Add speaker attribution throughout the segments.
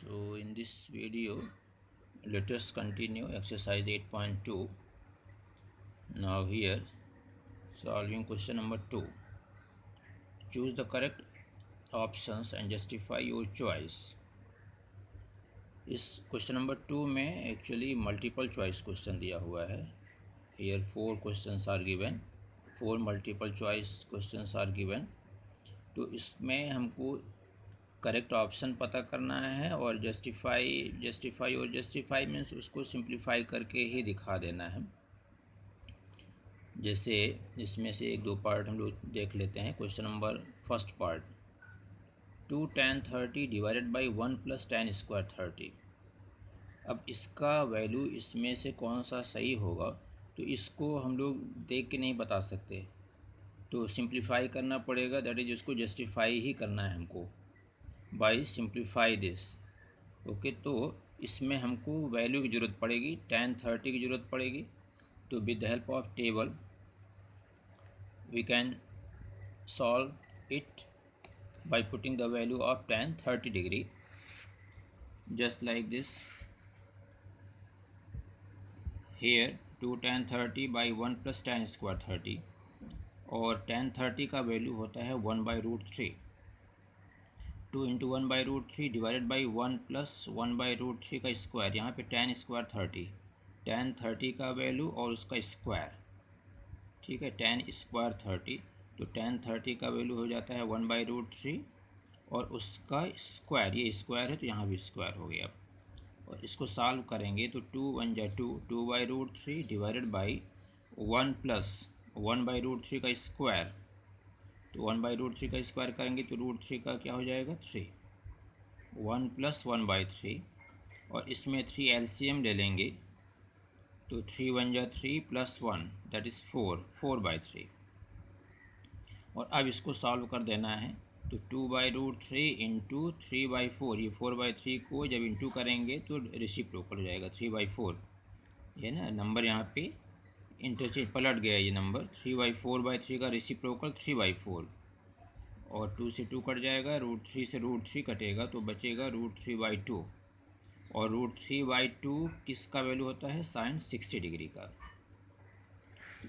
Speaker 1: So in this video, let us continue exercise 8.2. Now here, solving question number 2. Choose the correct options and justify your choice. इस question number 2 में actually multiple choice question दिया हुआ है. Here 4 questions are given. 4 multiple choice questions are given. तो इसमें हमको correct option पता करना है और जस्टिफाई मीन्स उसको सिंप्लीफाई करके ही दिखा देना है. जैसे इसमें से एक दो पार्ट हम लोग देख लेते हैं. Question number first part, 2 tan 30 divided by 1 + tan square 30. अब इसका वैल्यू इसमें से कौन सा सही होगा, तो इसको हम लोग देख के नहीं बता सकते, तो सिंप्लीफाई करना पड़ेगा. दैट इज इसको जस्टिफाई ही करना है हमको बाई सिंप्लीफाई दिस. ओके, तो इसमें हमको वैल्यू की ज़रूरत पड़ेगी, tan 30 की ज़रूरत पड़ेगी. तो with the help of table we can solve it by putting the value of tan 30 degree just like this. Here 2 tan 30 by 1 + tan square 30 और tan 30 का वैल्यू होता है 1/√3. 2 × 1/√3 डिवाइडेड बाई 1 + 1/√3 का स्क्वायर. यहाँ पे tan स्क्वायर 30, tan 30 का value और उसका स्क्वायर. ठीक है, tan स्क्वायर 30, तो tan 30 का वैल्यू हो जाता है 1/√3 और उसका स्क्वायर, ये स्क्वायर है तो यहाँ भी स्क्वायर हो गया. और इसको सॉल्व करेंगे तो 2 × 1 = 2, 2/√3 डिवाइडेड बाई 1 + 1/√3 का स्क्वायर. तो 1/√3 का स्क्वायर करेंगे तो √3 का क्या हो जाएगा 3. 1 + 1/3 और इसमें 3 LCM ले लेंगे तो 3 × 1 = 3 + 1 दैट इज़ 4/3. और अब इसको सॉल्व कर देना है तो 2/√3 × 3/4, ये 4/3 को जब इंटू करेंगे तो रेसिप्रोकल हो जाएगा 3/4. ये ना नंबर यहाँ पे इंटरचेंज पलट गया, ये नंबर 3/4/3 का रेसिप्रोकल 3/4 और 2 से 2 कट जाएगा, √3 से √3 कटेगा तो बचेगा √3/2 और √3/2 किसका वैल्यू होता है sin 60 डिग्री का.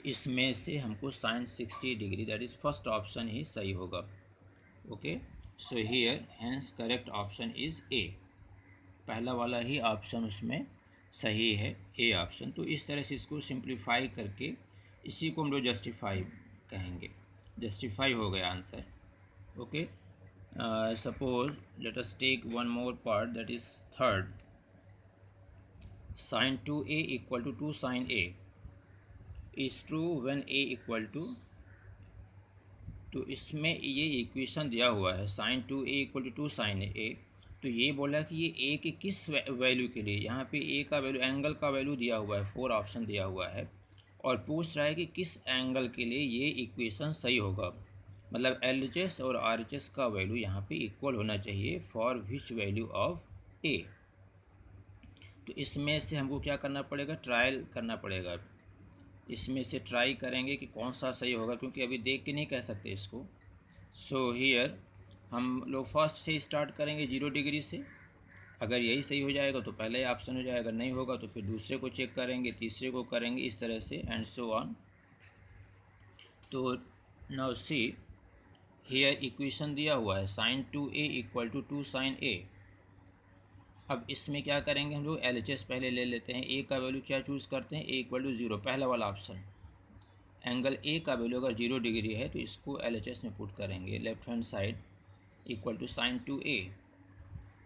Speaker 1: इसमें से हमको sin 60 degree that is first option ही सही होगा. Okay, so here hence correct option is A. पहला वाला ही ऑप्शन उसमें सही है, ए ऑप्शन. तो इस तरह से इसको सिंप्लीफाई करके इसी को हम लोग जस्टिफाई कहेंगे. जस्टिफाई हो गया answer. Okay, suppose let us take one more part that is third, sin 2a = 2 sin a is true when a = तो इसमें ये इक्वेशन दिया हुआ है sin 2a = 2 sin a. तो ये बोला कि ये a के किस वैल्यू के लिए, यहाँ पे a का वैल्यू, एंगल का वैल्यू दिया हुआ है, 4 ऑप्शन दिया हुआ है और पूछ रहा है कि किस एंगल के लिए ये इक्वेशन सही होगा. मतलब LHS और RHS का वैल्यू यहाँ पे इक्वल होना चाहिए for which value of a. तो इसमें से हमको क्या करना पड़ेगा, ट्रायल करना पड़ेगा. इसमें से ट्राई करेंगे कि कौन सा सही होगा, क्योंकि अभी देख के नहीं कह सकते इसको. सो हियर हम लोग फर्स्ट से स्टार्ट करेंगे 0 डिग्री से. अगर यही सही हो जाएगा तो पहले ऑप्शन हो जाएगा, नहीं होगा तो फिर दूसरे को चेक करेंगे, तीसरे को करेंगे, इस तरह से एंड सो ऑन. तो नाउ सी हियर इक्वेशन दिया हुआ है sin 2a = 2 sin a. अब इसमें क्या करेंगे हम लोग, LHS पहले ले लेते हैं. a का वैल्यू क्या चूज़ करते हैं, a = 0, पहला वाला ऑप्शन. एंगल a का वैल्यू अगर 0 डिग्री है तो इसको LHS में पुट करेंगे. Left hand side = sin 2a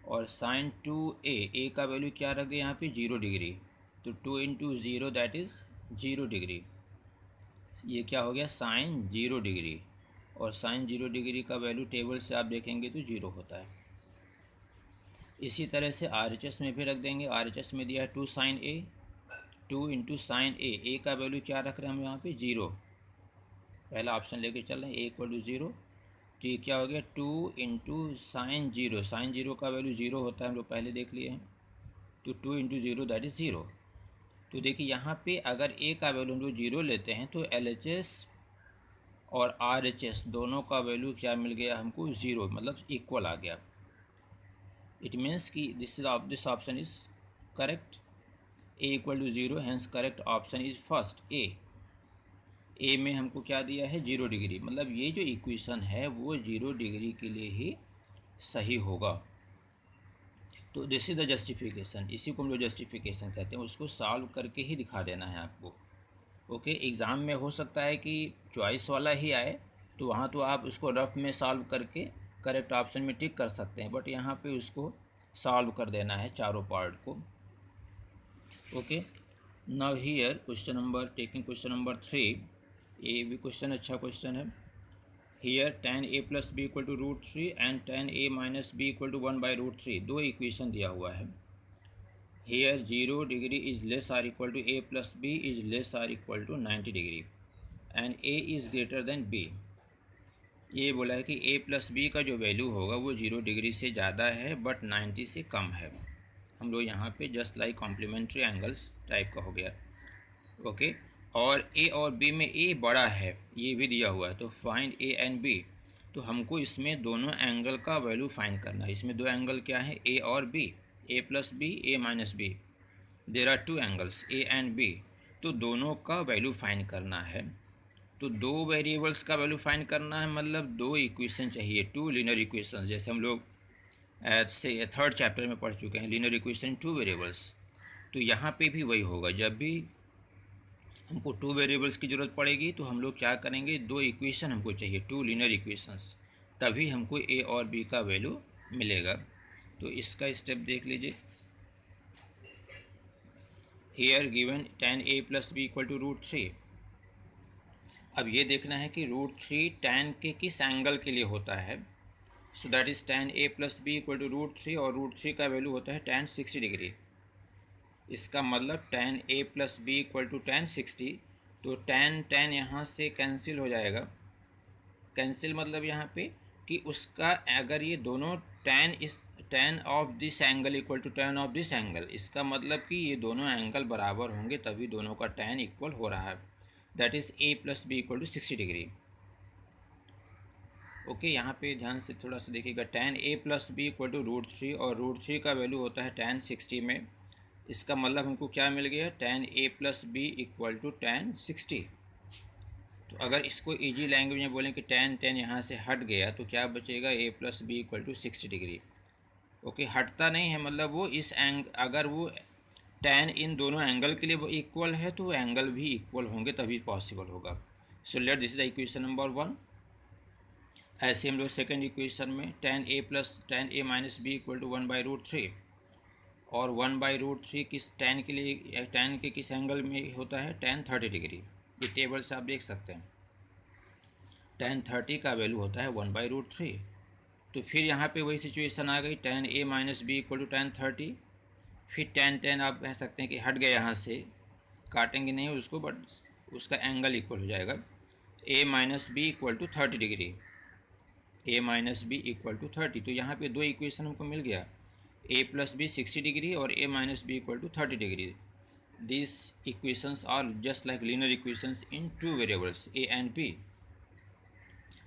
Speaker 1: और sin 2a, a का वैल्यू क्या रख दिया यहाँ पे 0 डिग्री, तो 2 × 0 दैट इज़ 0 डिग्री. ये क्या हो गया sin 0 डिग्री और sin 0 डिग्री का वैल्यू टेबल से आप देखेंगे तो 0 होता है. इसी तरह से RHS में भी रख देंगे. RHS में दिया है 2 sin a, 2 × sin a, a का वैल्यू क्या रख रहे हैं हम यहाँ पे 0, पहला ऑप्शन लेके चल रहे हैं, a = 0. तो ये क्या हो गया 2 × sin 0, sin 0 का वैल्यू 0 होता है, हम लोग पहले देख लिए हैं. तो 2 × 0 दैट इज़ 0. तो देखिए यहाँ पे अगर a का वैल्यू हम लोग 0 लेते हैं तो LHS और RHS दोनों का वैल्यू क्या मिल गया हमको 0, मतलब इक्वल आ गया. इट मीन्स कि this option is correct. A equal to 0, hence correct option is first A में हमको क्या दिया है 0 डिग्री, मतलब ये जो इक्वेशन है वो 0 डिग्री के लिए ही सही होगा। तो दिस इज द जस्टिफिकेशन, इसी को हम लोग जस्टिफिकेशन कहते हैं, उसको सॉल्व करके ही दिखा देना है आपको। ओके, एग्ज़ाम में हो सकता है कि चॉइस वाला ही आए, तो वहाँ तो आप उसको रफ में सॉल्व करके करेक्ट ऑप्शन में टिक कर सकते हैं, बट यहाँ पे उसको सॉल्व कर देना है चारों पार्ट को। Okay, now here question number, taking question number 3, ये भी क्वेश्चन अच्छा क्वेश्चन है। Here tan a plus B equal to √3 and tan a minus B equal to 1/√3, दो इक्वेशन दिया हुआ है। Here 0 degree is less or equal to a plus b is less or equal to 90 degree and a is greater than b। ये बोला है कि a plus B का जो वैल्यू होगा वो 0 डिग्री से ज़्यादा है बट 90 से कम है। हम लोग यहाँ पे just like complementary angles type का हो गया। ओके, और a और b में a बड़ा है ये भी दिया हुआ है, तो फाइंड a एंड b। तो हमको इसमें दोनों एंगल का वैल्यू फाइंड करना है। इसमें दो एंगल क्या है, a और b, a plus B, a minus B. There are two angles A and B, तो दोनों का वैल्यू फाइंड करना है। तो दो वेरिएबल्स का वैल्यू फाइंड करना है, मतलब दो इक्वेशन चाहिए, टू लीनियर इक्वेशन, जैसे हम लोग से 3rd चैप्टर में पढ़ चुके हैं, लीनियर इक्वेशन टू वेरिएबल्स। तो यहाँ पे भी वही होगा, जब भी हमको टू वेरिएबल्स की ज़रूरत पड़ेगी तो हम लोग क्या करेंगे, दो इक्वेशन हमको चाहिए, टू लीनियर इक्वेशंस, तभी हमको ए और बी का वैल्यू मिलेगा। तो इसका स्टेप देख लीजिए। Here given tan a plus B equal to √3। अब ये देखना है कि √3 tan के किस एंगल के लिए होता है। So that is tan a plus B equal to √3, और √3 का वैल्यू होता है tan 60 डिग्री। इसका मतलब tan a plus B equal to tan 60, तो tan यहाँ से कैंसिल हो जाएगा। कैंसिल मतलब यहाँ पे कि उसका अगर ये दोनों tan of this angle equal to tan of this angle, इसका मतलब कि ये दोनों एंगल बराबर होंगे तभी दोनों का tan इक्वल हो रहा है। That is a plus B equal to 60 degree. Okay, यहाँ पे ध्यान से थोड़ा सा देखिएगा, tan a plus B equal to √3, और √3 का वैल्यू होता है tan 60 में। इसका मतलब हमको क्या मिल गया, tan a plus B equal to tan 60। तो अगर इसको इजी लैंग्वेज में बोलें कि tan यहाँ से हट गया तो क्या बचेगा, a plus B equal to 60 degree. Okay, हटता नहीं है, मतलब वो इस अगर वो tan इन दोनों एंगल के लिए वो इक्वल है तो वो एंगल भी इक्वल होंगे तभी पॉसिबल होगा। So let this is the equation number 1। ऐसे हम लोग सेकेंड इक्वेशन में tan a minus B equal to 1/√3, और 1/√3 किस tan के लिए, tan के किस एंगल में होता है, tan 30 डिग्री। ये टेबल से आप देख सकते हैं, tan 30 का वैल्यू होता है 1/√3। तो फिर यहाँ पे वही सिचुएशन आ गई, tan a minus B equal to tan 30। फिर tan आप कह सकते हैं कि हट गया, यहाँ से काटेंगे नहीं उसको, बट उसका एंगल इक्वल हो जाएगा a minus B equal to 30 degree, a minus B equal to 30। तो यहाँ पे दो इक्वेशन हमको मिल गया, a प्लस बी 60 डिग्री और a minus B equal to 30 degree. These equations are just like linear equations in two variables a and b.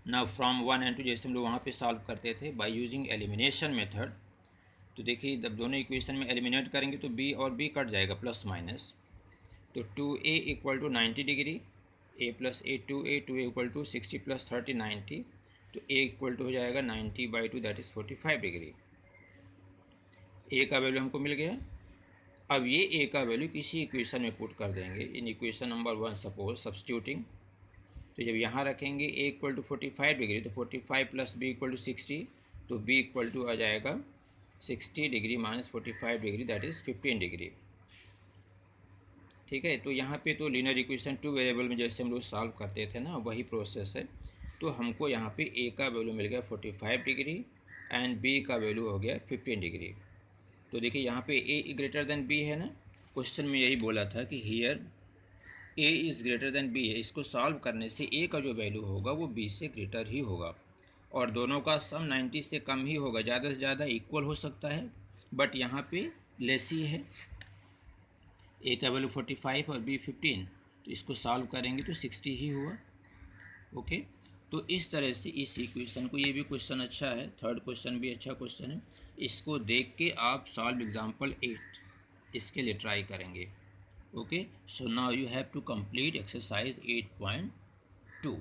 Speaker 1: Now from 1 and 2 जैसे हम लोग वहाँ पे सॉल्व करते थे by using elimination method, तो देखिए जब दोनों इक्वेशन में एलिमिनेट करेंगे तो b और b कट जाएगा प्लस माइनस। तो 2a equal to 90 degree, a plus a 2a equal to 60 plus 30 90, तो a इक्वल टू हो जाएगा 90/2 दैट इज़ 45 डिग्री। a का वैल्यू हमको मिल गया। अब ये a का वैल्यू किसी इक्वेशन में पुट कर देंगे, in equation number 1 suppose substituting. तो जब यहाँ रखेंगे a इक्वल टू 45 डिग्री, तो 45 प्लस b इक्वल टू 60, तो b इक्वल टू आ जाएगा 60 degree minus 45 degree that is 15 degree. ठीक है, तो यहाँ पे तो लीनियर इक्वेशन टू वेरिएबल में जैसे हम लोग सॉल्व करते थे ना, वही प्रोसेस है। तो हमको यहाँ पे a का वैल्यू मिल गया 45 डिग्री एंड b का वैल्यू हो गया 15 डिग्री। तो देखिए यहाँ पे a ग्रेटर देन b है ना, क्वेश्चन में यही बोला था कि here a is greater than b है। इसको सॉल्व करने से a का जो वैल्यू होगा वो b से ग्रेटर ही होगा, और दोनों का सम 90 से कम ही होगा। ज़्यादा से ज़्यादा इक्वल हो सकता है, बट यहाँ पे लेस ही है। a का वैल्यू 45 और b 15, तो इसको सॉल्व करेंगे तो 60 ही हुआ। ओके, तो इस तरह से इस इक्वेशन को, ये भी क्वेश्चन अच्छा है, थर्ड क्वेश्चन भी अच्छा क्वेश्चन है। इसको देख के आप सॉल्व एग्जाम्पल 8 इसके लिए ट्राई करेंगे। Okay, so now you have to complete exercise 8.2।